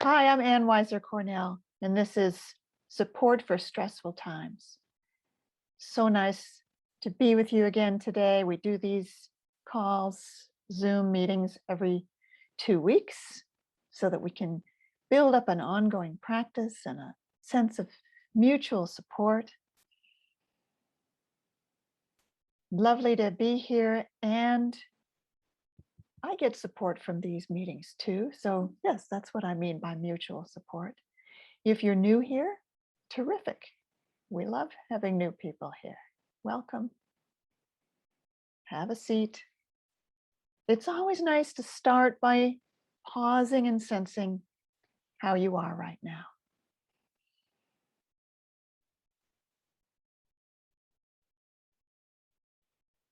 Hi, I'm Weiser Cornell, and this is Support for Stressful Times. So nice to be with you again today. We do these calls, Zoom meetings every 2 weeks so that we can build up an ongoing practice and a sense of mutual support. Lovely to be here, and I get support from these meetings too. So, yes, that's what I mean by mutual support. If you're new here, terrific. We love having new people here. Welcome. Have a seat. It's always nice to start by pausing and sensing how you are right now.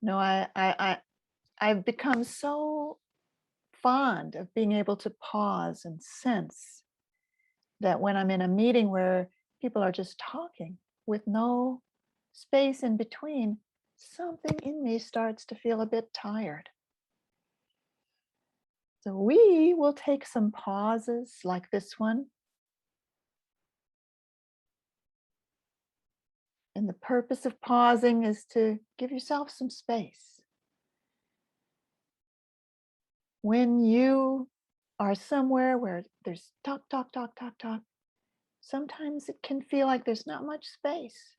No, I've become so fond of being able to pause and sense that when I'm in a meeting where people are just talking with no space in between, something in me starts to feel a bit tired. So we will take some pauses like this one. And the purpose of pausing is to give yourself some space. When you are somewhere where there's talk, talk, talk, talk, talk, sometimes it can feel like there's not much space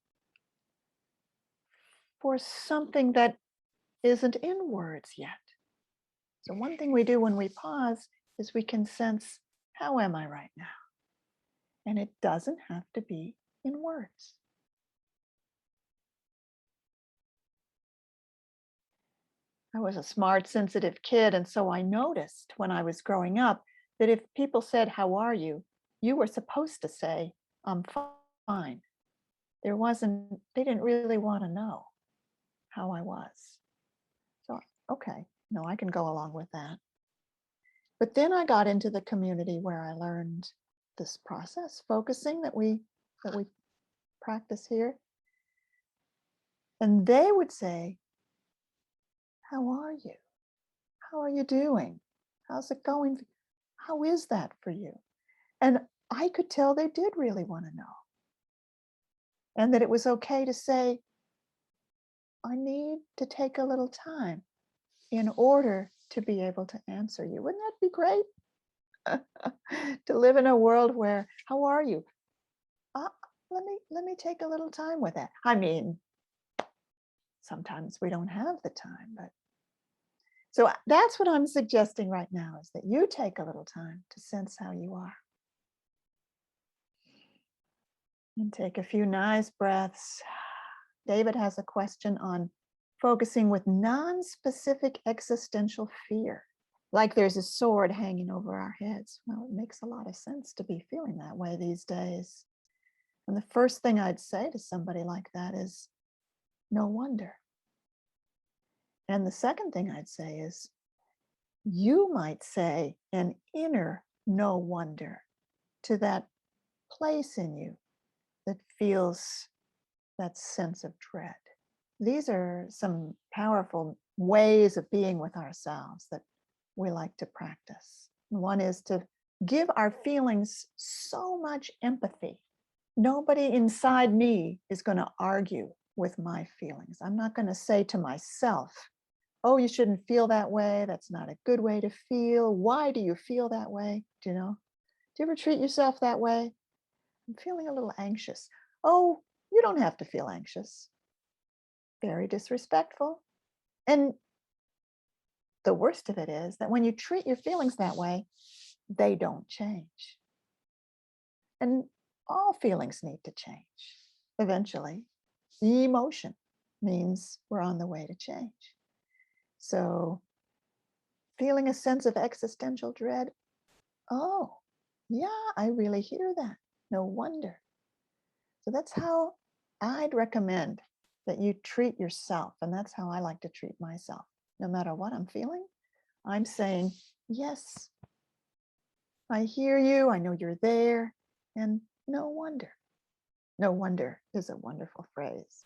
for something that isn't in words yet. So one thing we do when we pause is we can sense, how am I right now? And it doesn't have to be in words. I was a smart, sensitive kid, and so I noticed when I was growing up that if people said, how are you? You were supposed to say, I'm fine. They didn't really want to know how I was. So, okay, no, I can go along with that. But then I got into the community where I learned this process, focusing that we practice here. And they would say, how are you? How are you doing? How's it going? How is that for you? And I could tell they did really want to know. And that it was okay to say, I need to take a little time in order to be able to answer you. Wouldn't that be great? To live in a world where, how are you? Uh, let me take a little time with that. I mean, sometimes we don't have the time, but so that's what I'm suggesting right now is that you take a little time to sense how you are. And take a few nice breaths. David has a question on focusing with non-specific existential fear, like there's a sword hanging over our heads. Well, it makes a lot of sense to be feeling that way these days. And the first thing I'd say to somebody like that is, no wonder. And the second thing I'd say is, you might say an inner no wonder to that place in you that feels that sense of dread. These are some powerful ways of being with ourselves that we like to practice. One is to give our feelings so much empathy. Nobody inside me is going to argue with my feelings. I'm not going to say to myself, oh, you shouldn't feel that way. That's not a good way to feel. Why do you feel that way? Do you know? Do you ever treat yourself that way? I'm feeling a little anxious. Oh, you don't have to feel anxious. Very disrespectful. And the worst of it is that when you treat your feelings that way, they don't change. And all feelings need to change eventually. The emotion means we're on the way to change. So feeling a sense of existential dread, oh, yeah, I really hear that. No wonder. So that's how I'd recommend that you treat yourself. And that's how I like to treat myself. No matter what I'm feeling, I'm saying, yes, I hear you. I know you're there. And no wonder. No wonder is a wonderful phrase.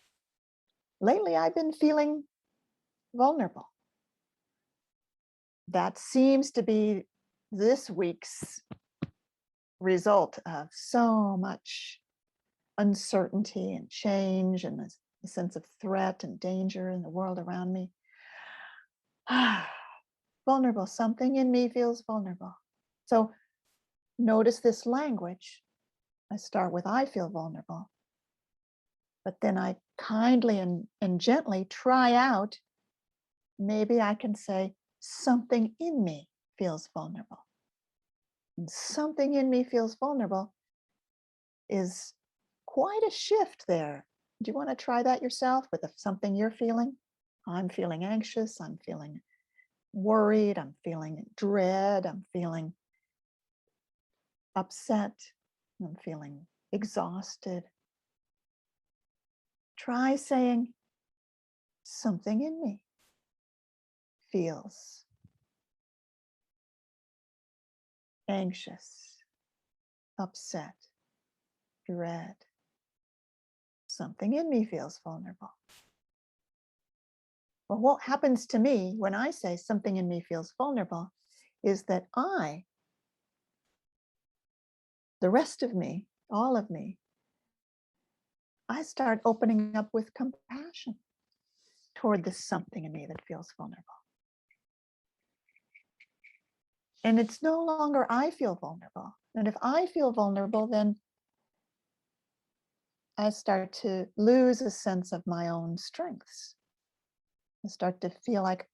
Lately, I've been feeling vulnerable. That seems to be this week's result of so much uncertainty and change and a sense of threat and danger in the world around me. Vulnerable. Something in me feels vulnerable. So notice this language. I start with I feel vulnerable. But then I kindly and gently try out, maybe I can say, something in me feels vulnerable. And something in me feels vulnerable is quite a shift there. Do you want to try that yourself with something you're feeling? I'm feeling anxious. I'm feeling worried. I'm feeling dread. I'm feeling upset. I'm feeling exhausted. Try saying, something in me feels anxious, upset, dread. Something in me feels vulnerable. Well, what happens to me when I say something in me feels vulnerable is that the rest of me, all of me, I start opening up with compassion toward this something in me that feels vulnerable. And it's no longer I feel vulnerable. And if I feel vulnerable, then I start to lose a sense of my own strengths. I start to feel like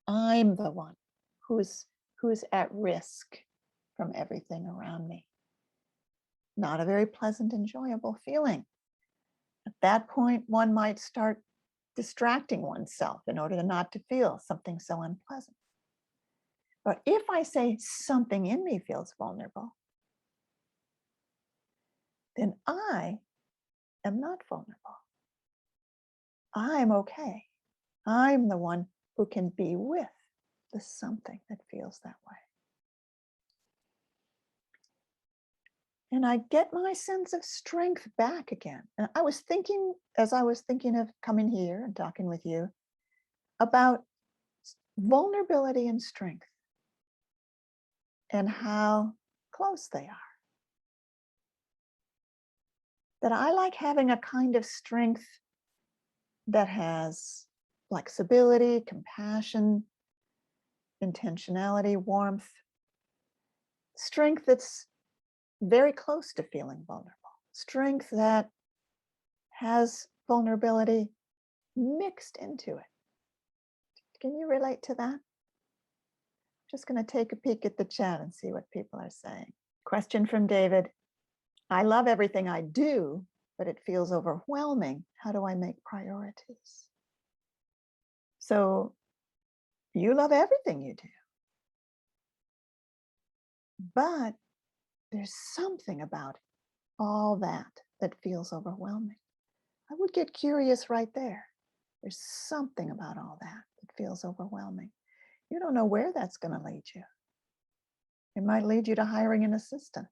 I'm the one who's at risk from everything around me. Not a very pleasant, enjoyable feeling. At that point, one might start distracting oneself in order not to feel something so unpleasant. But if I say something in me feels vulnerable, then I am not vulnerable. I'm okay. I'm the one who can be with the something that feels that way. And I get my sense of strength back again. And I was thinking, as I was thinking of coming here and talking with you, about vulnerability and strength and how close they are. That I like having a kind of strength that has flexibility, compassion, intentionality, warmth, strength that's very close to feeling vulnerable, strength that has vulnerability mixed into it. Can you relate to that? Just going to take a peek at the chat and see what people are saying. Question from David. I love everything I do, but it feels overwhelming. How do I make priorities? So you love everything you do, but there's something about all that feels overwhelming. I would get curious right there. There's something about all that feels overwhelming. You don't know where that's going to lead you. It might lead you to hiring an assistant.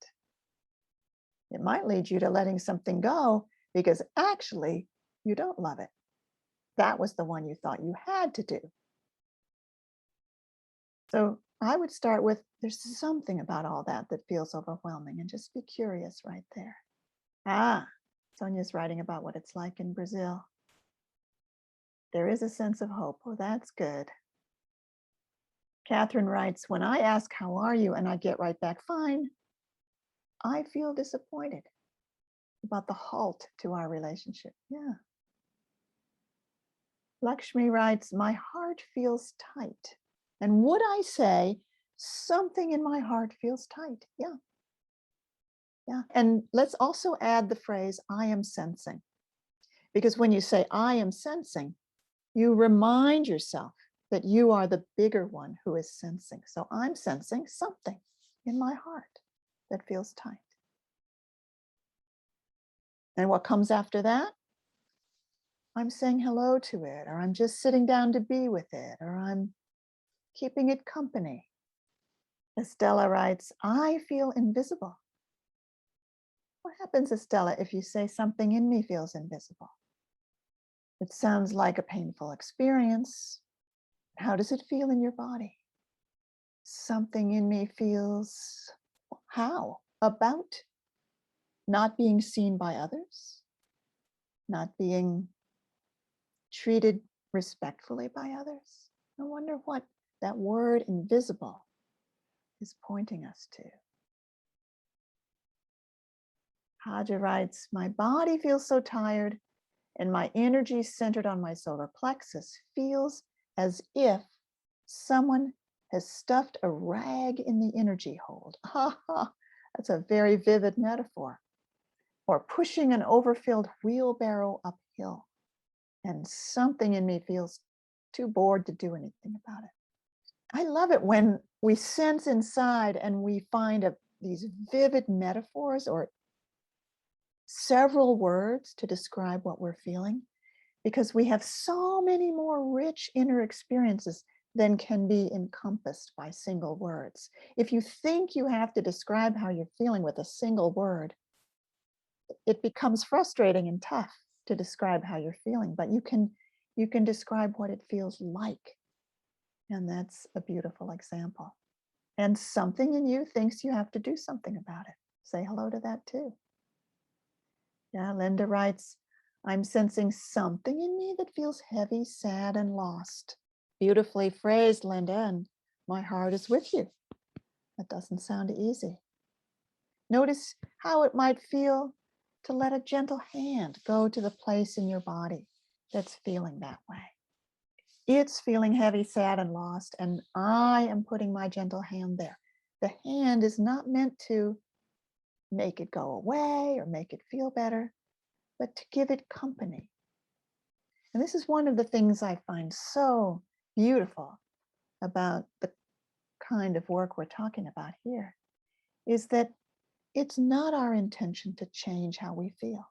It might lead you to letting something go because actually you don't love it. That was the one you thought you had to do. So I would start with, there's something about all that feels overwhelming, and just be curious right there. Sonia's writing about what it's like in Brazil. There is a sense of hope. Oh, that's good. Catherine writes, when I ask, how are you? And I get right back, fine, I feel disappointed about the halt to our relationship. Yeah. Lakshmi writes, my heart feels tight. And would I say something in my heart feels tight? Yeah. Yeah. And let's also add the phrase, I am sensing. Because when you say, I am sensing, you remind yourself that you are the bigger one who is sensing. So I'm sensing something in my heart that feels tight. And what comes after that? I'm saying hello to it, or I'm just sitting down to be with it, or I'm keeping it company. Estella writes, I feel invisible. What happens, Estella, if you say something in me feels invisible? It sounds like a painful experience. How does it feel in your body? Something in me feels, how? about not being seen by others, not being treated respectfully by others. I wonder what that word invisible is pointing us to. Haja writes, my body feels so tired and my energy centered on my solar plexus feels as if someone has stuffed a rag in the energy hold. Ha ha, that's a very vivid metaphor. Or pushing an overfilled wheelbarrow uphill, and something in me feels too bored to do anything about it. I love it when we sense inside and we find these vivid metaphors or several words to describe what we're feeling, because we have so many more rich inner experiences than can be encompassed by single words. If you think you have to describe how you're feeling with a single word, it becomes frustrating and tough to describe how you're feeling, but you can describe what it feels like. And that's a beautiful example. And something in you thinks you have to do something about it. Say hello to that too. Yeah, Linda writes, I'm sensing something in me that feels heavy, sad, and lost. Beautifully phrased, Linda, and my heart is with you. That doesn't sound easy. Notice how it might feel to let a gentle hand go to the place in your body that's feeling that way. It's feeling heavy, sad, and lost, and I am putting my gentle hand there. The hand is not meant to make it go away or make it feel better, but to give it company. And this is one of the things I find so beautiful about the kind of work we're talking about here, is that it's not our intention to change how we feel.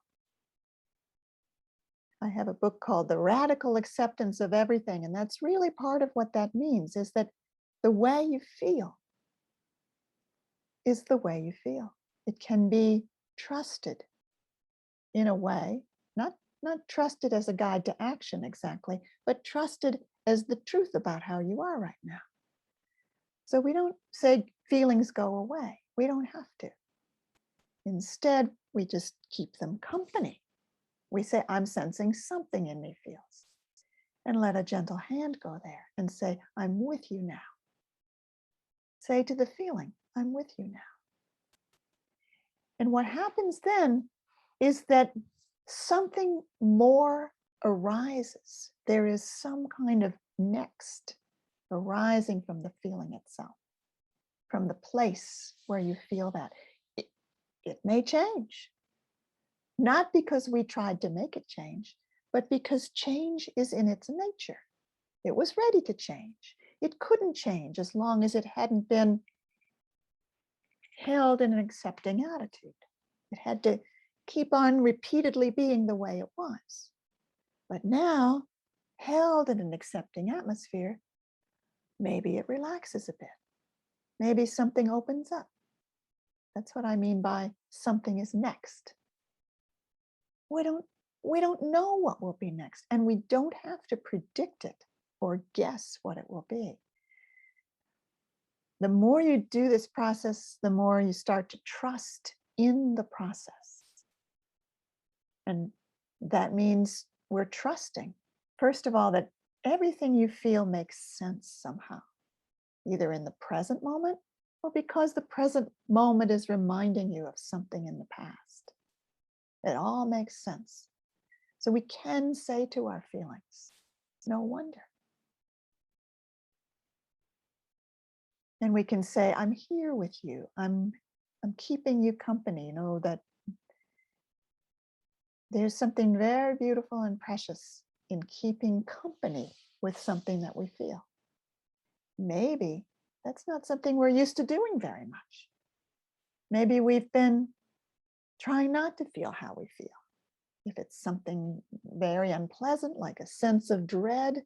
I have a book called The Radical Acceptance of Everything, and that's really part of what that means, is that the way you feel is the way you feel. It can be trusted in a way, not trusted as a guide to action exactly, but trusted as the truth about how you are right now. So we don't say feelings go away. We don't have to. Instead, we just keep them company. We say, I'm sensing something in me feels. And let a gentle hand go there and say, I'm with you now. Say to the feeling, I'm with you now. And what happens then is that something more arises. There is some kind of next arising from the feeling itself, from the place where you feel that. It may change, not because we tried to make it change, but because change is in its nature. It was ready to change. It couldn't change as long as it hadn't been held in an accepting attitude. It had to keep on repeatedly being the way it was. But now, held in an accepting atmosphere, maybe it relaxes a bit. Maybe something opens up. That's what I mean by something is next. We don't know what will be next, and we don't have to predict it or guess what it will be. The more you do this process, the more you start to trust in the process. And that means we're trusting, first of all, that everything you feel makes sense somehow, either in the present moment or because the present moment is reminding you of something in the past. It all makes sense. So we can say to our feelings, no wonder. And we can say, I'm here with you. I'm keeping you company. You know that there's something very beautiful and precious in keeping company with something that we feel. Maybe that's not something we're used to doing very much. Maybe we've been trying not to feel how we feel. If it's something very unpleasant, like a sense of dread,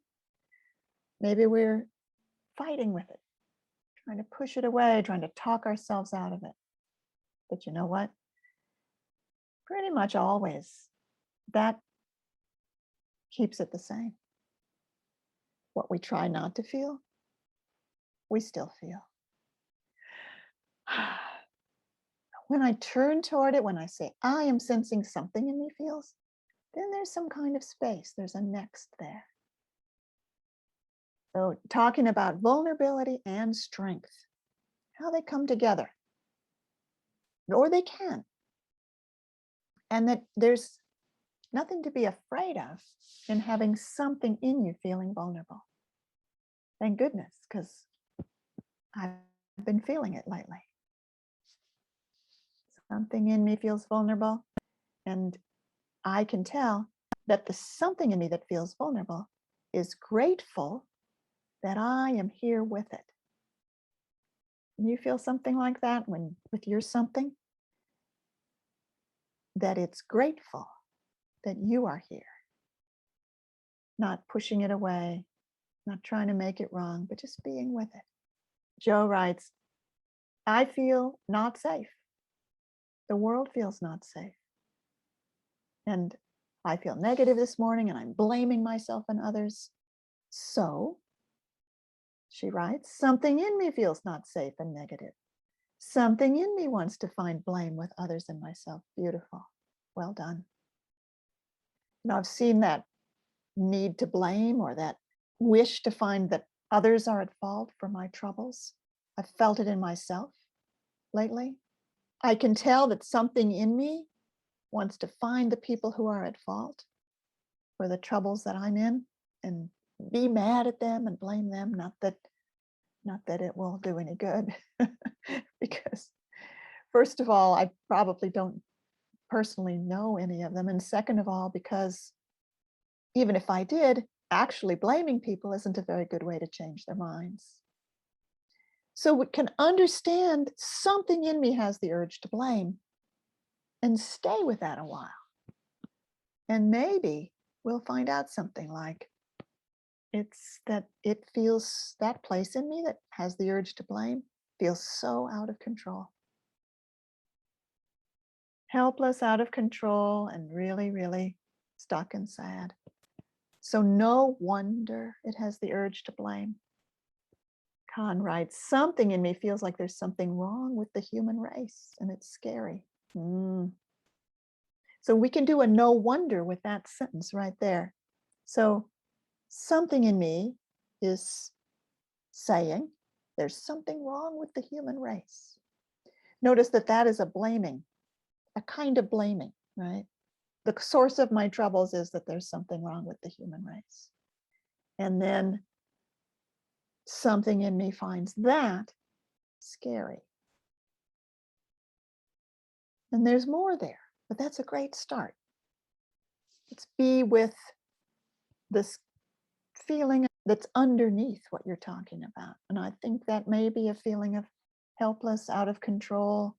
maybe we're fighting with it, trying to push it away, trying to talk ourselves out of it. But you know what? Pretty much always, that keeps it the same. What we try not to feel, we still feel. No when I turn toward it, when I say, I am sensing something in me feels, then there's some kind of space. There's a next there. So talking about vulnerability and strength, how they come together, or they can. And that there's nothing to be afraid of in having something in you feeling vulnerable. Thank goodness, because I've been feeling it lately. Something in me feels vulnerable, and I can tell that the something in me that feels vulnerable is grateful that I am here with it. You feel something like that when with your something? That it's grateful that you are here, not pushing it away, not trying to make it wrong, but just being with it. Joe writes, I feel not safe. The world feels not safe. And I feel negative this morning and I'm blaming myself and others. So, she writes, something in me feels not safe and negative. Something in me wants to find blame with others and myself. Beautiful. Well done. You know, I've seen that need to blame or that wish to find that others are at fault for my troubles. I've felt it in myself lately. I can tell that something in me wants to find the people who are at fault for the troubles that I'm in and be mad at them and blame them. Not that it will do any good, because first of all, I probably don't personally know any of them. And second of all, because even if I did, actually blaming people isn't a very good way to change their minds. So we can understand something in me has the urge to blame and stay with that a while. And maybe we'll find out something like it's that it feels that place in me that has the urge to blame feels so out of control. Helpless, out of control, and really, really stuck and sad. So no wonder it has the urge to blame. Khan writes, something in me feels like there's something wrong with the human race, and it's scary. So we can do a no wonder with that sentence right there. So something in me is saying there's something wrong with the human race. Notice that that is a blaming, a kind of blaming, right? The source of my troubles is that there's something wrong with the human race. And then something in me finds that scary. And there's more there, but that's a great start. Let's be with this feeling that's underneath what you're talking about. And I think that may be a feeling of helpless, out of control,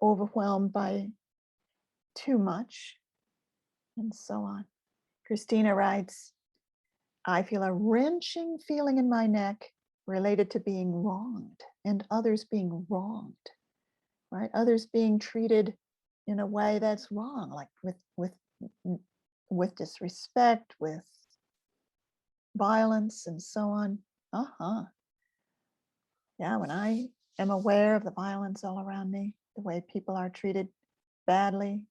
overwhelmed by too much, and so on. Christina writes, I feel a wrenching feeling in my neck related to being wronged and others being wronged, right? Others being treated in a way that's wrong, like with disrespect, with violence, and so on. Yeah, when I am aware of the violence all around me, the way people are treated badly,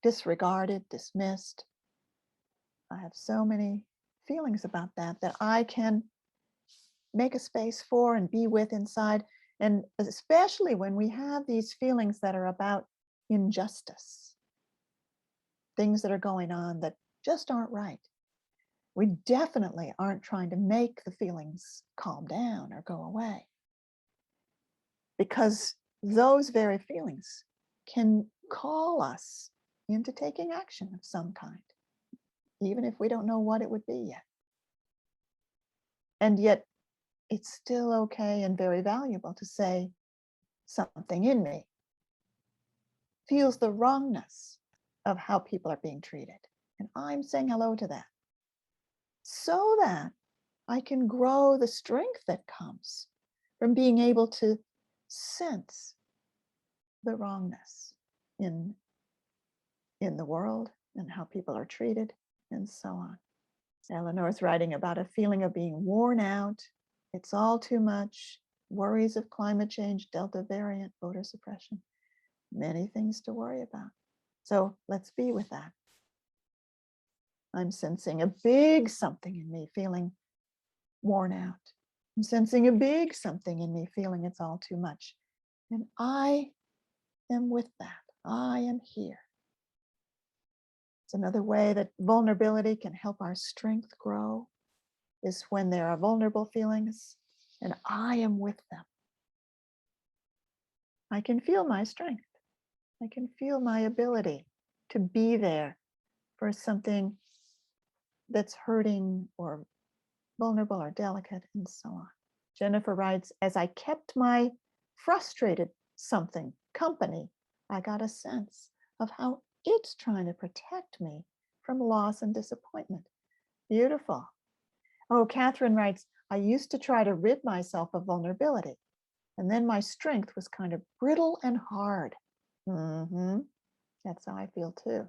disregarded, dismissed, I have so many feelings about that I can make a space for and be with inside. And especially when we have these feelings that are about injustice, things that are going on that just aren't right. We definitely aren't trying to make the feelings calm down or go away, because those very feelings can call us into taking action of some kind, even if we don't know what it would be yet. And yet it's still okay and very valuable to say, something in me feels the wrongness of how people are being treated. And I'm saying hello to that, so that I can grow the strength that comes from being able to sense the wrongness in the world and how people are treated, and so on. Eleanor's writing about a feeling of being worn out. It's all too much. Worries of climate change, Delta variant, voter suppression. Many things to worry about. So let's be with that. I'm sensing a big something in me feeling worn out. I'm sensing a big something in me feeling it's all too much. And I am with that. I am here. It's another way that vulnerability can help our strength grow is when there are vulnerable feelings and I am with them. I can feel my strength. I can feel my ability to be there for something that's hurting or vulnerable or delicate and so on. Jennifer writes, as I kept my frustrated something company, I got a sense of how it's trying to protect me from loss and disappointment. Beautiful. Oh, Catherine writes, I used to try to rid myself of vulnerability, and then my strength was kind of brittle and hard. That's how I feel too.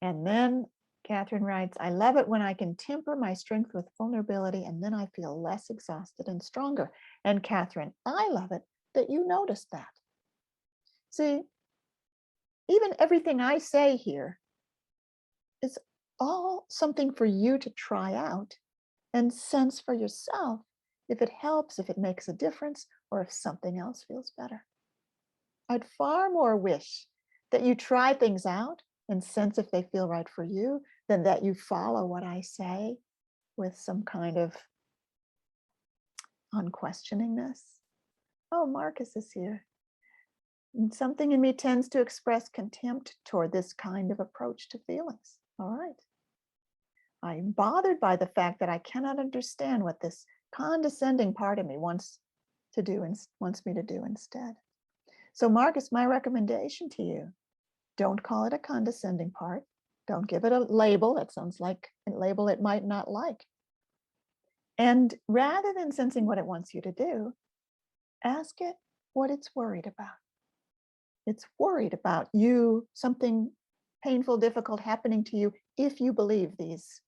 And then Catherine writes, I love it when I can temper my strength with vulnerability, and then I feel less exhausted and stronger. And Catherine, I love it that you noticed that. See, even everything I say here is all something for you to try out and sense for yourself if it helps, if it makes a difference, or if something else feels better. I'd far more wish that you try things out and sense if they feel right for you than that you follow what I say with some kind of unquestioningness. Oh, Marcus is here. And something in me tends to express contempt toward this kind of approach to feelings. All right. I'm bothered by the fact that I cannot understand what this condescending part of me wants me to do instead. So Marcus, my recommendation to you, don't call it a condescending part. Don't give it a label that sounds like a label it might not like. And rather than sensing what it wants you to do, ask it what it's worried about. It's worried about you, something painful, difficult happening to you if you believe these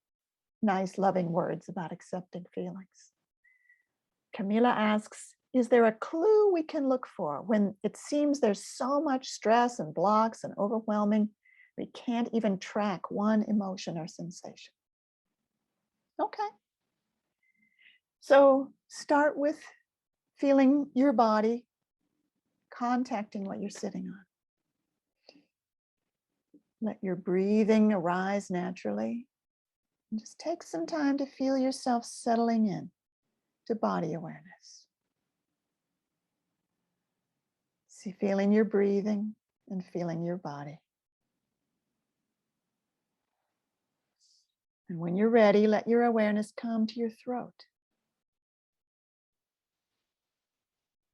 nice, loving words about accepting feelings. Camila asks, is there a clue we can look for when it seems there's so much stress and blocks and overwhelming, we can't even track one emotion or sensation? Okay. So start with feeling your body, contacting what you're sitting on. Let your breathing arise naturally. And just take some time to feel yourself settling in to body awareness. See, feeling your breathing and feeling your body. And when you're ready, let your awareness come to your throat.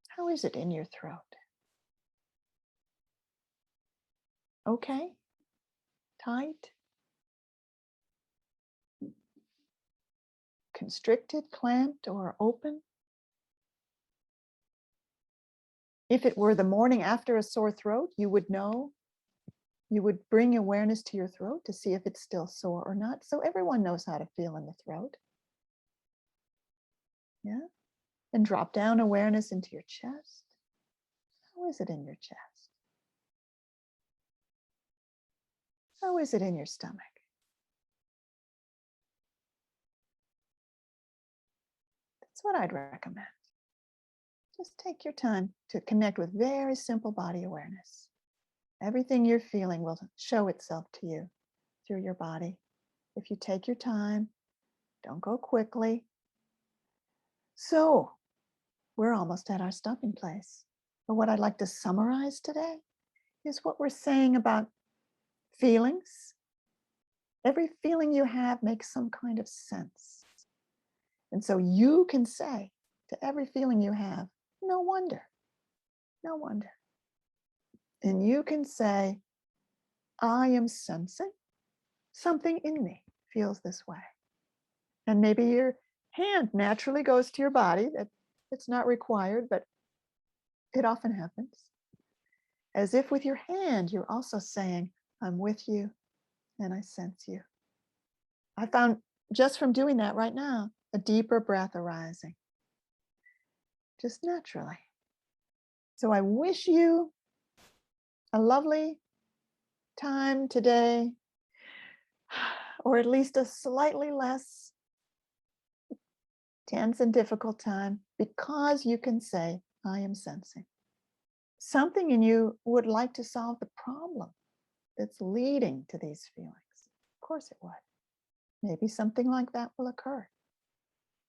How is it in your throat? Okay? Tight? Constricted, clamped, or open? If it were the morning after a sore throat, you would know. You would bring awareness to your throat to see if it's still sore or not. So everyone knows how to feel in the throat. Yeah? And drop down awareness into your chest. How is it in your chest? How is it in your stomach? That's what I'd recommend. Just take your time to connect with very simple body awareness. Everything you're feeling will show itself to you through your body. If you take your time, don't go quickly. So we're almost at our stopping place. But what I'd like to summarize today is what we're saying about feelings. Every feeling you have makes some kind of sense. And so you can say to every feeling you have, no wonder, no wonder. And you can say, I am sensing something in me feels this way. And maybe your hand naturally goes to your body. That it's not required, but it often happens. As if with your hand, you're also saying, I'm with you and I sense you. I found just from doing that right now, a deeper breath arising, just naturally. So I wish you a lovely time today, or at least a slightly less tense and difficult time, because you can say, I am sensing. Something in you would like to solve the problem that's leading to these feelings. Of course it would. Maybe something like that will occur.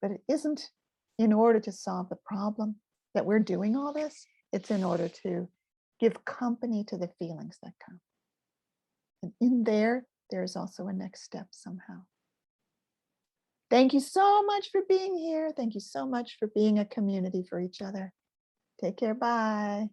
But it isn't in order to solve the problem that we're doing all this. It's in order to give company to the feelings that come. And in there's also a next step somehow. Thank you so much for being here. Thank you so much for being a community for each other. Take care. Bye.